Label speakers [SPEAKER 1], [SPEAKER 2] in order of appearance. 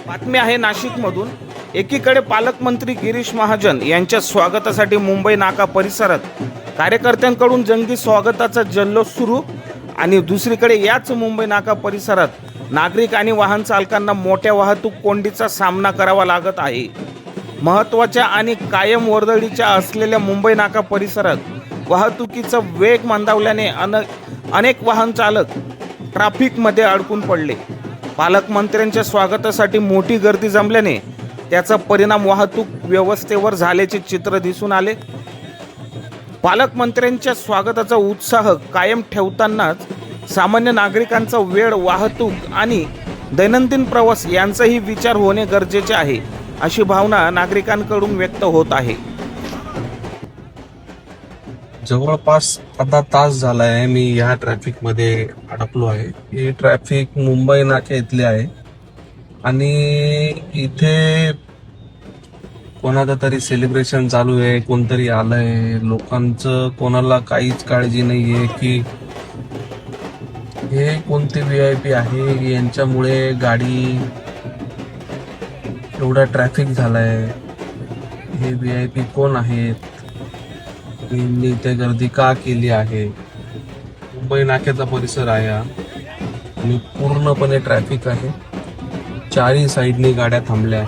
[SPEAKER 1] बातमी आहे नाशिकमधून। एकीकडे पालकमंत्री गिरीश महाजन यांच्या स्वागतासाठी मुंबई नाका परिसरात कार्यकर्त्यांकडून जंगी स्वागताचा जल्लोष सुरू आणि दुसरीकडे याच मुंबई नाका परिसरात नागरिक आणि वाहन चालकांना मोठ्या वाहतूक कोंडीचा सामना करावा लागत आहे। महत्त्वाच्या आणि कायम वर्दळीच्या असलेल्या मुंबई नाका परिसरात वाहतुकीचा वेग मंदावल्याने अनेक वाहन चालक ट्रॅफिकमध्ये अडकून पडले। पालकमंत्र्यांच्या स्वागतासाठी मोठी गर्दी जमल्याने त्याचा परिणाम वाहतूक व्यवस्थेवर झाल्याचे चित्र दिसून आले। पालकमंत्र्यांच्या स्वागताचा उत्साह कायम ठेवतानाच सामान्य नागरिकांचा वेळ, वाहतूक आणि दैनंदिन प्रवास यांचाही विचार होणे गरजेचे आहे, अशी भावना नागरिकांकडून व्यक्त होत आहे।
[SPEAKER 2] जवळपास अर्धा तास झाला आहे मी या ट्रॅफिक मध्ये अडकलो आहे। हे ट्रॅफिक मुंबई नाक्या इथले आहे आणि इथे कोणाचं तरी सेलिब्रेशन चालू आहे, कोणतरी आलंय। लोकांचं कोणाला काहीच काळजी नाहीये की हे कोणते VIP आहे, यांच्यामुळे गाडी एवढा ट्रॅफिक झालाय। हे VIP कोण आहेत, यांनी इथे गर्दी का केली आहे? मुंबई नाक्याचा परिसर आहे हा आणि पूर्णपणे ट्रॅफिक आहे। चारही साईडनी गाड्या थांबल्या,